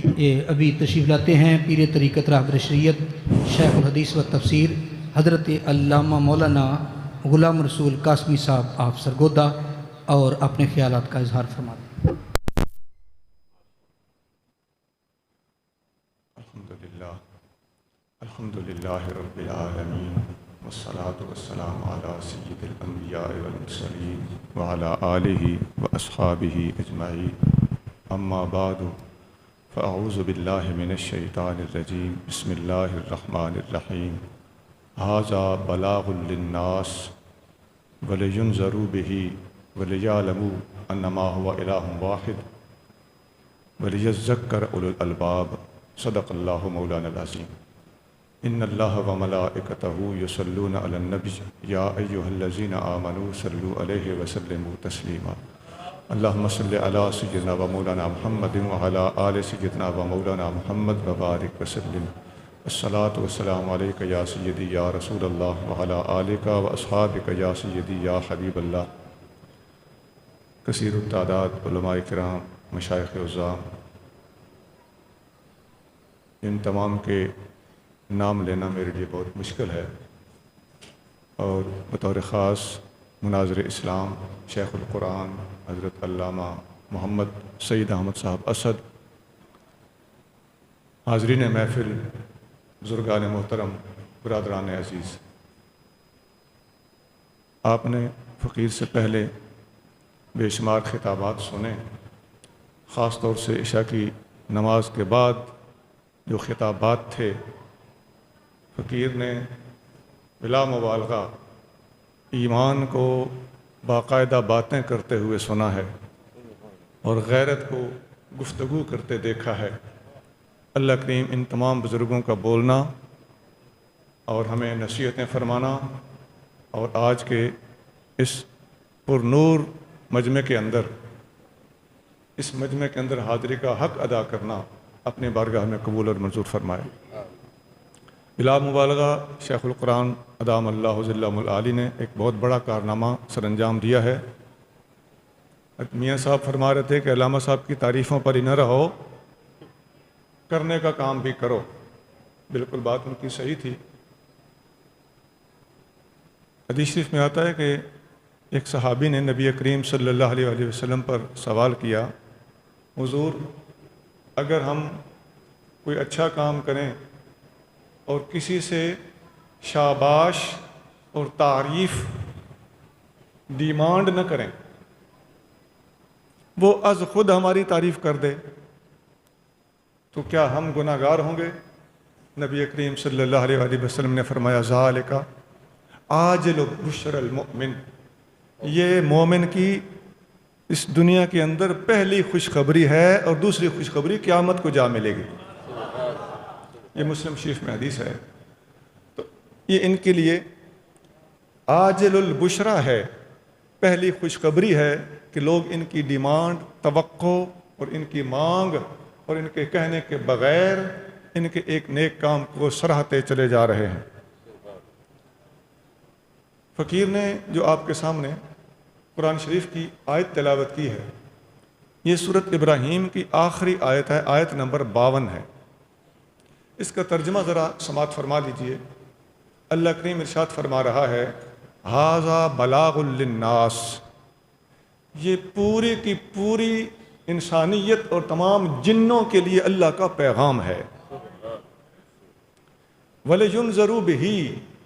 ابھی تشریف لاتے ہیں پیر طریقت راہبر شریعت شیخ الحدیث و تفسیر حضرت علامہ مولانا غلام رسول قاسمی صاحب آپ سرگودہ، اور اپنے خیالات کا اظہار فرماتے ہیں۔ الحمدللہ رب العالمین والصلاة والسلام علی سید الانبیاء والمرسلین وعلی آلہ واصحابہ اجمعین، اما بعد فاعوذ باللہ من الشیطان الرجیم، بسم اللہ الرحمن الرحیم۔ ھذا بلاغ للناس ولینذروا بہ ولیعلموا انما هو الہ واحد ولیذکر اولو الالباب، صدق اللہ مولانا العظیم۔ ان اللہ وملائکتہ یصلون علی النبی یا ایہا الذین آمنوا صلوا علیہ وسلموا تسلیما۔ اللہم صلی علی سیدنا و مولانا محمد وعلی آل سیدنا و مولانا محمد وبارک وسلم۔ الصلاۃ والسلام علیک یا سیدی یا رسول اللہ وعلی آلک و اصحابک یا سیدی یا حبیب اللہ۔ کثیر التعداد علماء کرام، مشائخ عظام، ان تمام کے نام لینا میرے لیے بہت مشکل ہے، اور بطور خاص مناظر اسلام شیخ القرآن حضرت علامہ محمد سعید احمد صاحب اسد، حاضرین محفل، بزرگان محترم، برادران عزیز، آپ نے فقیر سے پہلے بے شمار خطابات سنے، خاص طور سے عشاء کی نماز کے بعد جو خطابات تھے، فقیر نے بلا مبالغہ ایمان کو باقاعدہ باتیں کرتے ہوئے سنا ہے اور غیرت کو گفتگو کرتے دیکھا ہے۔ اللہ کریم ان تمام بزرگوں کا بولنا اور ہمیں نصیحتیں فرمانا، اور آج کے اس پر نور مجمع کے اندر، اس مجمع کے اندر حاضری کا حق ادا کرنا اپنے بارگاہ میں قبول اور منظور فرمائے۔ بلا مبالغہ شیخ القرآن ادام اللہ ظلہ العالی نے ایک بہت بڑا کارنامہ سر انجام دیا ہے۔ میاں صاحب فرما رہے تھے کہ علامہ صاحب کی تعریفوں پر ہی نہ رہو، کرنے کا کام بھی کرو۔ بالکل بات ان کی صحیح تھی۔ حدیث شریف میں آتا ہے کہ ایک صحابی نے نبی کریم صلی اللہ علیہ وآلہ وسلم پر سوال کیا، حضور اگر ہم کوئی اچھا کام کریں اور کسی سے شاباش اور تعریف ڈیمانڈ نہ کریں، وہ از خود ہماری تعریف کر دے، تو کیا ہم گناہ گار ہوں گے؟ نبی کریم صلی اللہ علیہ وآلہ وسلم نے فرمایا، ذالک عاجل بشر المؤمن، یہ مومن کی اس دنیا کے اندر پہلی خوشخبری ہے، اور دوسری خوشخبری قیامت کو جا ملے گی۔ یہ مسلم شریف میں حدیث ہے۔ تو یہ ان کے لیے عاجل البشرا ہے، پہلی خوشخبری ہے کہ لوگ ان کی ڈیمانڈ، توقع اور ان کی مانگ اور ان کے کہنے کے بغیر ان کے ایک نیک کام کو سراہتے چلے جا رہے ہیں۔ فقیر نے جو آپ کے سامنے قرآن شریف کی آیت تلاوت کی ہے، یہ سورۃ ابراہیم کی آخری آیت ہے، آیت نمبر 52 ہے۔ اس کا ترجمہ ذرا سماعت فرما لیجئے۔ اللہ کریم ارشاد فرما رہا ہے، ھذا بلاغ للناس، یہ پوری کی پوری انسانیت اور تمام جنوں کے لیے اللہ کا پیغام ہے۔ وَلِيُنذَرُوا بِهِ،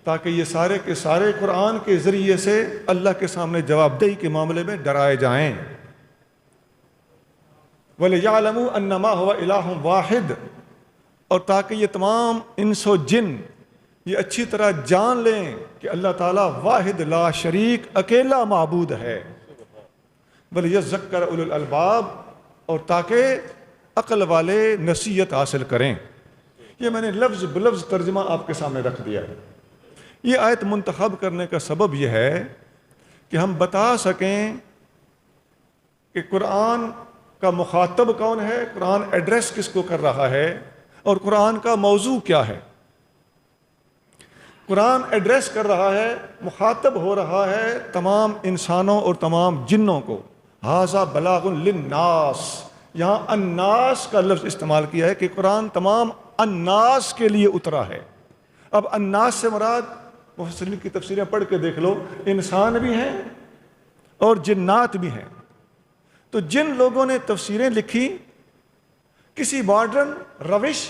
تاکہ یہ سارے کے سارے قرآن کے ذریعے سے اللہ کے سامنے جواب دہی کے معاملے میں ڈرائے جائیں۔ وَلِيَعْلَمُوا أَنَّمَا هُوَ إِلَٰهٌ وَاحِدٌ، اور تاکہ یہ تمام انس و جن یہ اچھی طرح جان لیں کہ اللہ تعالیٰ واحد لا شریک اکیلا معبود ہے۔ وَلِيَذَّكَّرَ أُولُو الْأَلْبَابِ، اور تاکہ عقل والے نصیحت حاصل کریں۔ یہ میں نے لفظ بلفظ ترجمہ آپ کے سامنے رکھ دیا ہے۔ یہ آیت منتخب کرنے کا سبب یہ ہے کہ ہم بتا سکیں کہ قرآن کا مخاطب کون ہے، قرآن ایڈریس کس کو کر رہا ہے، اور قرآن کا موضوع کیا ہے۔ قرآن ایڈریس کر رہا ہے، مخاطب ہو رہا ہے تمام انسانوں اور تمام جنوں کو۔ ھذا بلاغ للناس، یہاں الناس کا لفظ استعمال کیا ہے کہ قرآن تمام الناس کے لیے اترا ہے۔ اب الناس سے مراد مفسرین کی تفسیریں پڑھ کے دیکھ لو، انسان بھی ہیں اور جنات بھی ہیں۔ تو جن لوگوں نے تفسیریں لکھی کسی ماڈرن روش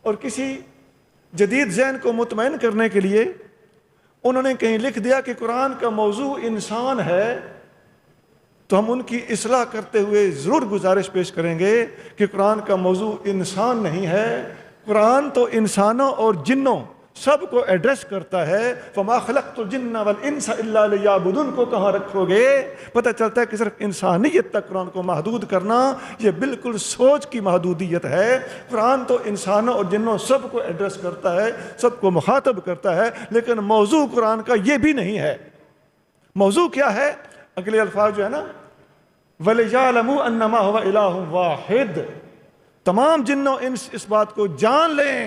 اور کسی جدید ذہن کو مطمئن کرنے کے لیے، انہوں نے کہیں لکھ دیا کہ قرآن کا موضوع انسان ہے، تو ہم ان کی اصلاح کرتے ہوئے ضرور گزارش پیش کریں گے کہ قرآن کا موضوع انسان نہیں ہے، قرآن تو انسانوں اور جنوں سب کو ایڈریس کرتا ہے۔ فما خلقت الجن والانس الا لیعبدون کو کہاں رکھو گے؟ پتہ چلتا ہے کہ صرف انسانیت تک قرآن کو محدود کرنا یہ بالکل سوچ کی محدودیت ہے۔ قرآن تو انسانوں اور جنوں سب کو ایڈریس کرتا ہے، سب کو مخاطب کرتا ہے، لیکن موضوع قرآن کا یہ بھی نہیں ہے۔ موضوع کیا ہے؟ اگلے الفاظ جو ہے نا، وَلِيَعْلَمُوا أَنَّمَا هُوَ إِلَٰهٌ وَاحِدٌ، تمام جنوں انس اس بات کو جان لیں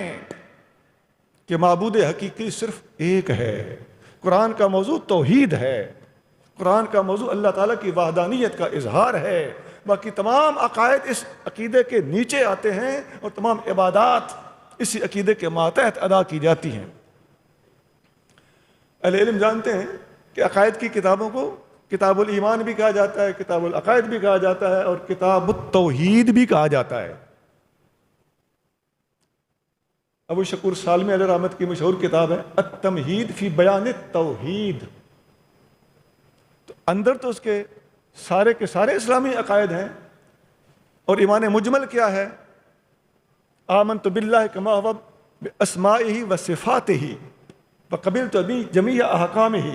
کہ معبود حقیقی صرف ایک ہے۔ قرآن کا موضوع توحید ہے، قرآن کا موضوع اللہ تعالیٰ کی وحدانیت کا اظہار ہے۔ باقی تمام عقائد اس عقیدے کے نیچے آتے ہیں اور تمام عبادات اسی عقیدے کے ماتحت ادا کی جاتی ہیں۔ اہل علم جانتے ہیں کہ عقائد کی کتابوں کو کتاب الایمان بھی کہا جاتا ہے، کتاب العقائد بھی کہا جاتا ہے اور کتاب التوحید بھی کہا جاتا ہے۔ ابو شکور سالمی علیہ رحمت کی مشہور کتاب ہے التمہید فی بیان التوحید، تو اندر تو اس کے سارے اسلامی عقائد ہیں، اور ایمان مجمل کیا ہے؟ آمنت باللہ کما هو باسمائہ وصفاتہ وقبلت جمیع احکامہ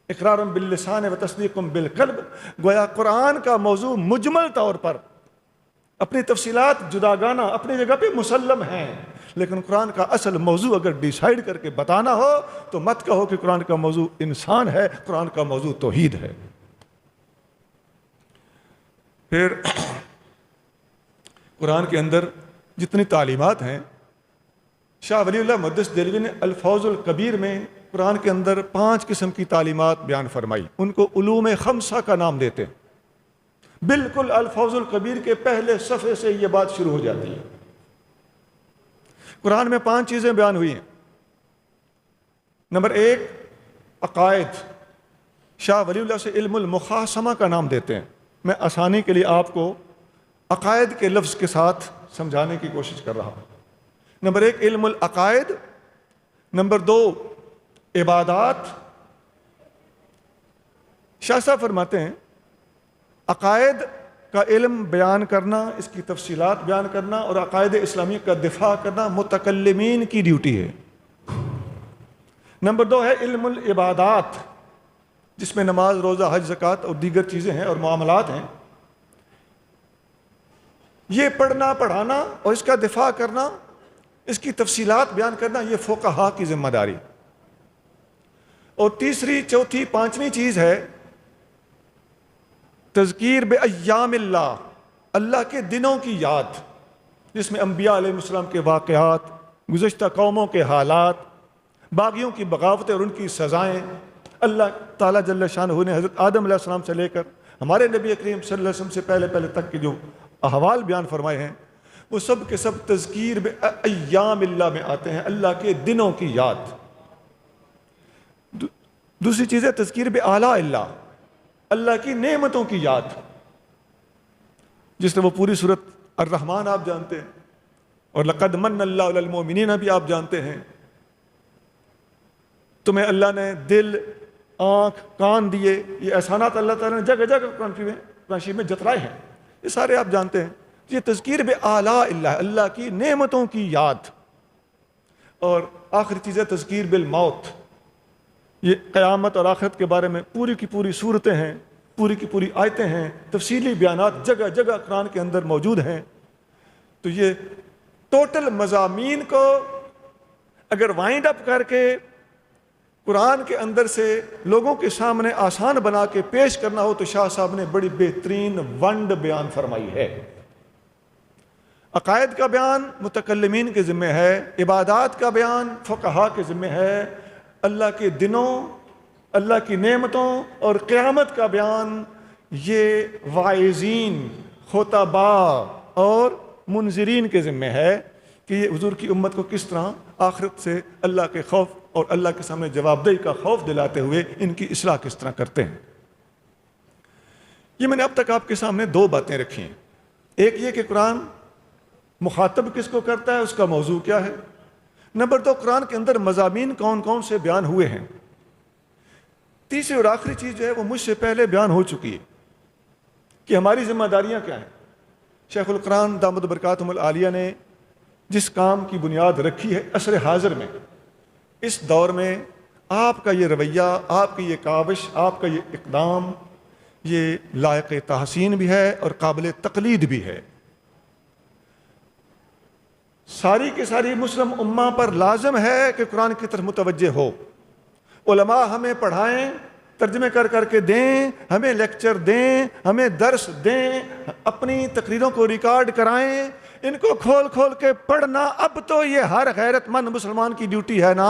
اقرار باللسان و تصدیق بالقلب۔ گویا قرآن کا موضوع مجمل طور پر اپنی تفصیلات جداگانہ اپنی جگہ پہ مسلم ہیں، لیکن قرآن کا اصل موضوع اگر ڈیسائیڈ کر کے بتانا ہو تو مت کہو کہ قرآن کا موضوع انسان ہے، قرآن کا موضوع توحید ہے۔ پھر قرآن کے اندر جتنی تعلیمات ہیں، شاہ ولی اللہ محدث دہلوی نے الفوز الکبیر میں قرآن کے اندر 5 قسم کی تعلیمات بیان فرمائی، ان کو علوم خمسہ کا نام دیتے ہیں۔ بالکل الفوز الکبیر کے پہلے صفحے سے یہ بات شروع ہو جاتی ہے۔ قرآن میں 5 چیزیں بیان ہوئی ہیں۔ نمبر 1 عقائد، شاہ ولی اللہ سے علم المخاصمہ کا نام دیتے ہیں۔ میں آسانی کے لیے آپ کو عقائد کے لفظ کے ساتھ سمجھانے کی کوشش کر رہا ہوں۔ نمبر 1 علم العقائد، نمبر 2 عبادات۔ شاہ صاحب فرماتے ہیں عقائد کا علم بیان کرنا، اس کی تفصیلات بیان کرنا اور عقائد اسلامی کا دفاع کرنا متکلمین کی ڈیوٹی ہے۔ نمبر 2 ہے علم العبادات، جس میں نماز، روزہ، حج، زکوٰۃ اور دیگر چیزیں ہیں اور معاملات ہیں۔ یہ پڑھنا، پڑھانا اور اس کا دفاع کرنا، اس کی تفصیلات بیان کرنا، یہ فقہاء کی ذمہ داری۔ اور تیسری، چوتھی، 5ویں چیز ہے تذکیر بایام اللہ، اللہ کے دنوں کی یاد، جس میں انبیاء علیہ السلام کے واقعات، گزشتہ قوموں کے حالات، باغیوں کی بغاوتیں اور ان کی سزائیں، اللہ تعالیٰ جل شانہ نے حضرت آدم علیہ السلام سے لے کر ہمارے نبی کریم صلی اللہ علیہ وسلم سے پہلے تک کے جو احوال بیان فرمائے ہیں، وہ سب کے سب تذکیر بایام اللہ میں آتے ہیں، اللہ کے دنوں کی یاد۔ دوسری چیز ہے تذکیر بآلاء اللہ، اللہ کی نعمتوں کی یاد، جس نے وہ پوری سورت الرحمن آپ جانتے ہیں، اور لقد من اللہ علی المؤمنین بھی آپ جانتے ہیں۔ تمہیں اللہ نے دل، آنکھ، کان دیے، یہ احسانات اللہ تعالیٰ نے جگہ جگہ قرآن شریف میں جتلائے ہیں، یہ سارے آپ جانتے ہیں۔ یہ تذکیر بآلاء اللہ، اللہ کی نعمتوں کی یاد۔ اور آخری چیز ہے تذکیر بالموت، یہ قیامت اور آخرت کے بارے میں پوری کی پوری صورتیں ہیں، پوری کی پوری آیتیں ہیں، تفصیلی بیانات جگہ جگہ قرآن کے اندر موجود ہیں۔ تو یہ ٹوٹل مضامین کو اگر وائنڈ اپ کر کے قرآن کے اندر سے لوگوں کے سامنے آسان بنا کے پیش کرنا ہو تو شاہ صاحب نے بڑی بہترین ونڈ بیان فرمائی ہے۔ عقائد کا بیان متکلمین کے ذمہ ہے، عبادات کا بیان فقہاء کے ذمہ ہے، اللہ کے دنوں، اللہ کی نعمتوں اور قیامت کا بیان یہ واعظین، خطبا اور منذرین کے ذمہ ہے کہ یہ حضور کی امت کو کس طرح آخرت سے اللہ کے خوف اور اللہ کے سامنے جواب دہی کا خوف دلاتے ہوئے ان کی اصلاح کس طرح کرتے ہیں۔ یہ میں نے اب تک آپ کے سامنے دو باتیں رکھی ہیں، ایک یہ کہ قرآن مخاطب کس کو کرتا ہے، اس کا موضوع کیا ہے، نمبر دو قرآن کے اندر مضامین کون کون سے بیان ہوئے ہیں، تیسری اور آخری چیز جو ہے وہ مجھ سے پہلے بیان ہو چکی ہے کہ ہماری ذمہ داریاں کیا ہیں۔ شیخ القرآن دامت برکاتہم العالیہ نے جس کام کی بنیاد رکھی ہے عصر حاضر میں، اس دور میں آپ کا یہ رویہ، آپ کی یہ کاوش، آپ کا یہ اقدام، یہ لائق تحسین بھی ہے اور قابل تقلید بھی ہے۔ ساری کی ساری مسلم امہ پر لازم ہے کہ قرآن کی طرف متوجہ ہو، علماء ہمیں پڑھائیں، ترجمے کر کر کے دیں، ہمیں لیکچر دیں، ہمیں درس دیں، اپنی تقریروں کو ریکارڈ کرائیں، ان کو کھول کھول کے پڑھنا اب تو یہ ہر غیرت مند مسلمان کی ڈیوٹی ہے نا۔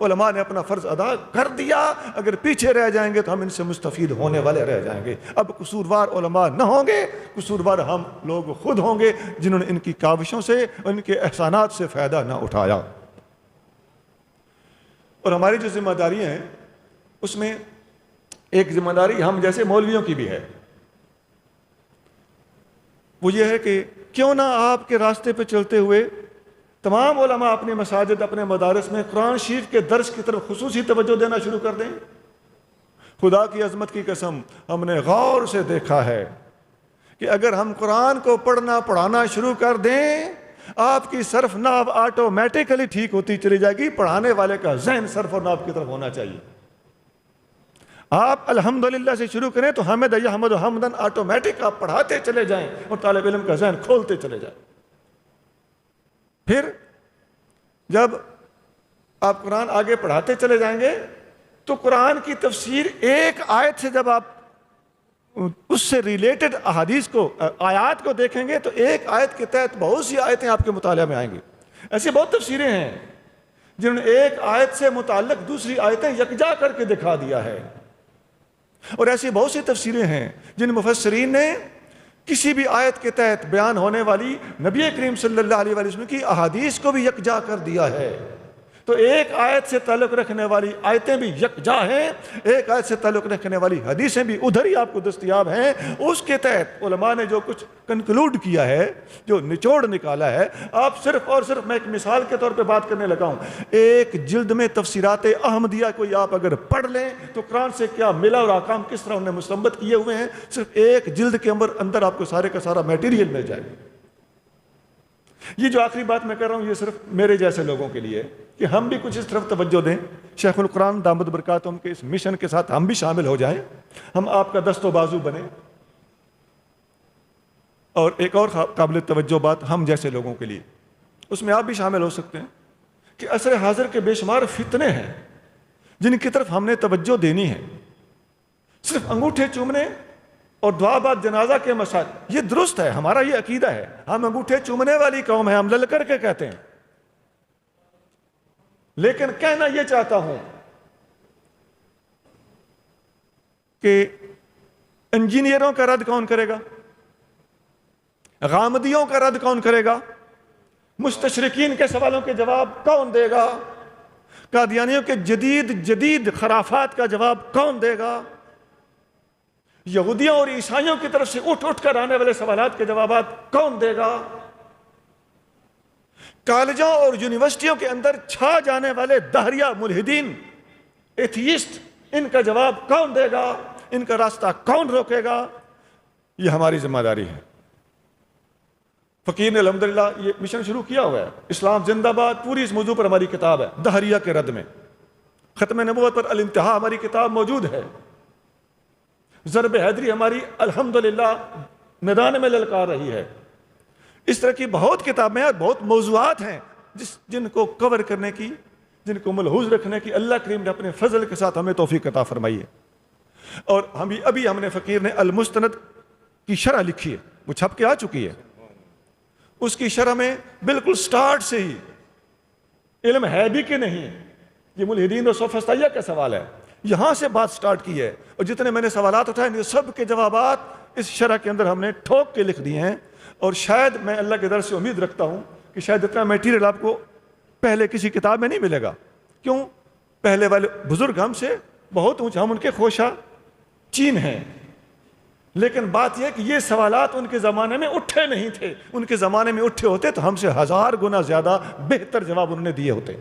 علماء نے اپنا فرض ادا کر دیا، اگر پیچھے رہ جائیں گے تو ہم ان سے مستفید ہونے والے رہ جائیں گے۔ اب قصوروار علماء نہ ہوں گے، قصوروار ہم لوگ خود ہوں گے جنہوں نے ان کی کاوشوں سے، ان کے احسانات سے فائدہ نہ اٹھایا۔ اور ہماری جو ذمہ داریاں ہیں اس میں ایک ذمہ داری ہم جیسے مولویوں کی بھی ہے، وہ یہ ہے کہ کیوں نہ آپ کے راستے پہ چلتے ہوئے تمام علماء اپنے مساجد، اپنے مدارس میں قرآن شریف کے درس کی طرف خصوصی توجہ دینا شروع کر دیں۔ خدا کی عظمت کی قسم، ہم نے غور سے دیکھا ہے کہ اگر ہم قرآن کو پڑھنا پڑھانا شروع کر دیں، آپ کی صرف ناو آٹومیٹیکلی ٹھیک ہوتی چلی جائے گی۔ پڑھانے والے کا ذہن صرف اور ناو کی طرف ہونا چاہیے۔ آپ الحمدللہ سے شروع کریں تو حمد یحمد حمدن آٹومیٹک آپ پڑھاتے چلے جائیں اور طالب علم کا ذہن کھولتے چلے جائیں۔ پھر جب آپ قرآن آگے پڑھاتے چلے جائیں گے تو قرآن کی تفسیر ایک آیت سے جب آپ اس سے ریلیٹڈ احادیث کو، آیات کو دیکھیں گے تو ایک آیت کے تحت بہت سی آیتیں آپ کے مطالعہ میں آئیں گی۔ ایسی بہت تفسیریں ہیں جنہوں نے ایک آیت سے متعلق دوسری آیتیں یکجا کر کے دکھا دیا ہے، اور ایسی بہت سی تفسیریں ہیں جن مفسرین نے کسی بھی آیت کے تحت بیان ہونے والی نبی کریم صلی اللہ علیہ وسلم کی احادیث کو بھی یکجا کر دیا ہے۔ تو ایک آیت سے تعلق رکھنے والی آیتیں بھی یکجا ہیں، ایک آیت سے تعلق رکھنے والی حدیثیں بھی ادھر ہی آپ کو دستیاب ہیں۔ اس کے تحت علماء نے جو کچھ کنکلوڈ کیا ہے، جو نچوڑ نکالا ہے، آپ صرف اور صرف، میں ایک مثال کے طور پہ بات کرنے لگا ہوں، ایک جلد میں تفسیرات احمدیہ کو آپ اگر پڑھ لیں تو قرآن سے کیا ملا اور احکام کس طرح انہیں مستنبط کیے ہوئے ہیں، صرف ایک جلد کے اندر آپ کو سارے کا سارا میٹیریل مل جائے گا۔ یہ جو آخری بات میں کر رہا ہوں یہ صرف میرے جیسے لوگوں کے لیے کہ ہم بھی کچھ اس طرف توجہ دیں، شیخ القرآن دامت برکاتہم کے اس مشن کے ساتھ ہم بھی شامل ہو جائیں، ہم آپ کا دست و بازو بنیں۔ اور ایک اور قابل توجہ بات ہم جیسے لوگوں کے لیے، اس میں آپ بھی شامل ہو سکتے ہیں کہ عصر حاضر کے بے شمار فتنے ہیں جن کی طرف ہم نے توجہ دینی ہے۔ صرف انگوٹھے چومنے اور دعا بعد جنازہ کے مسائل، یہ درست ہے، ہمارا یہ عقیدہ ہے، ہم انگوٹھے چومنے والی قوم ہے، ہم لل کر کے کہتے ہیں، لیکن کہنا یہ چاہتا ہوں کہ انجینئروں کا رد کون کرے گا، غامدیوں کا رد کون کرے گا، مستشرقین کے سوالوں کے جواب کون دے گا، قادیانیوں کے جدید خرافات کا جواب کون دے گا، یہودیوں اور عیسائیوں کی طرف سے اٹھ کر آنے والے سوالات کے جوابات کون دے گا، کالجوں اور یونیورسٹیوں کے اندر چھا جانے والے دہریہ ملحدین، ایتھیسٹ، ان کا جواب کون دے گا، ان کا راستہ کون روکے گا۔ یہ ہماری ذمہ داری ہے۔ فقیر نے الحمدللہ یہ مشن شروع کیا ہوا ہے، اسلام زندہ باد، پوری اس موضوع پر ہماری کتاب ہے، دہریہ کے رد میں۔ ختم نبوت پر الانتہا ہماری کتاب موجود ہے۔ ضرب حیدری ہماری الحمدللہ میدان میں للکار رہی ہے۔ اس طرح کی بہت کتابیں اور بہت موضوعات ہیں جن کو کور کرنے کی، جن کو ملحوظ رکھنے کی اللہ کریم نے اپنے فضل کے ساتھ ہمیں توفیق عطا فرمائی ہے۔ اور ابھی ہم نے فقیر نے المستند کی شرح لکھی ہے، وہ چھپ کے آ چکی ہے۔ اس کی شرح میں بالکل سٹارٹ سے ہی علم ہے بھی کہ نہیں، یہ ملحدین اور سوفسطائیہ کا سوال ہے، یہاں سے بات سٹارٹ کی ہے، اور جتنے میں نے سوالات اٹھائے ان سب کے جوابات اس شرح کے اندر ہم نے ٹھوک کے لکھ دیے ہیں، اور شاید میں اللہ کے در سے امید رکھتا ہوں کہ شاید اتنا میٹیریل آپ کو پہلے کسی کتاب میں نہیں ملے گا۔ کیوں؟ پہلے والے بزرگ ہم سے بہت اونچے، ہم ان کے خوشہ چین ہیں، لیکن بات یہ کہ یہ سوالات ان کے زمانے میں اٹھے نہیں تھے، ان کے زمانے میں اٹھے ہوتے تو ہم سے 1000 گنا زیادہ بہتر جواب انہوں نے دیے ہوتے۔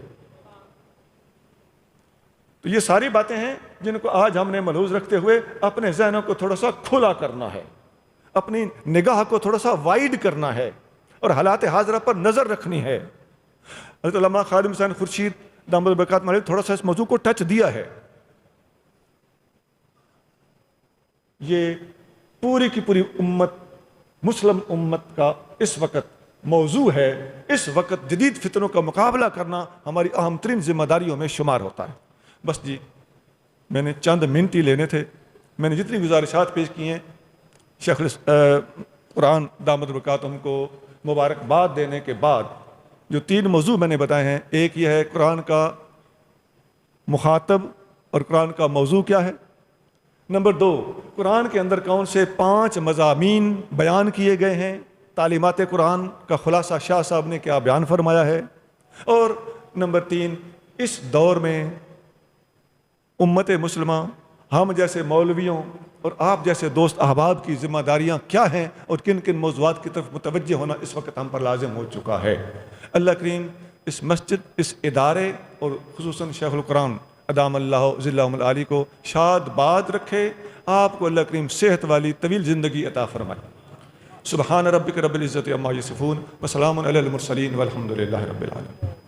تو یہ ساری باتیں ہیں جن کو آج ہم نے ملحوظ رکھتے ہوئے اپنے ذہنوں کو تھوڑا سا کھلا کرنا ہے، اپنی نگاہ کو تھوڑا سا وائڈ کرنا ہے، اور حالات حاضرہ پر نظر رکھنی ہے۔ حضرت علامہ خادم حسین خورشید دامت برکاتہ علیہ تھوڑا سا اس موضوع کو ٹچ دیا ہے۔ یہ پوری کی پوری امت، مسلم امت کا اس وقت موضوع ہے، اس وقت جدید فتنوں کا مقابلہ کرنا ہماری اہم ترین ذمہ داریوں میں شمار ہوتا ہے۔ بس جی، میں نے چند منٹ ہی لینے تھے۔ میں نے جتنی گزارشات پیش کی ہیں، شیخ قرآن دامت برکاتہم کو مبارکباد دینے کے بعد جو 3 موضوع میں نے بتائے ہیں، ایک یہ ہے قرآن کا مخاطب اور قرآن کا موضوع کیا ہے، نمبر 2 قرآن کے اندر کون سے 5 مضامین بیان کیے گئے ہیں، تعلیمات قرآن کا خلاصہ شاہ صاحب نے کیا بیان فرمایا ہے، اور نمبر 3 اس دور میں امت مسلمہ، ہم جیسے مولویوں اور آپ جیسے دوست احباب کی ذمہ داریاں کیا ہیں اور کن کن موضوعات کی طرف متوجہ ہونا اس وقت ہم پر لازم ہو چکا ہے۔ اللہ کریم اس مسجد، اس ادارے اور خصوصاً شیخ القرآن ادام اللہ ذلہم العالی کو شاد باد رکھے، آپ کو اللہ کریم صحت والی طویل زندگی عطا فرمائے۔ سبحان ربک رب العزت عما یصفون وسلام علی المرسلین والحمد للہ رب العالمین۔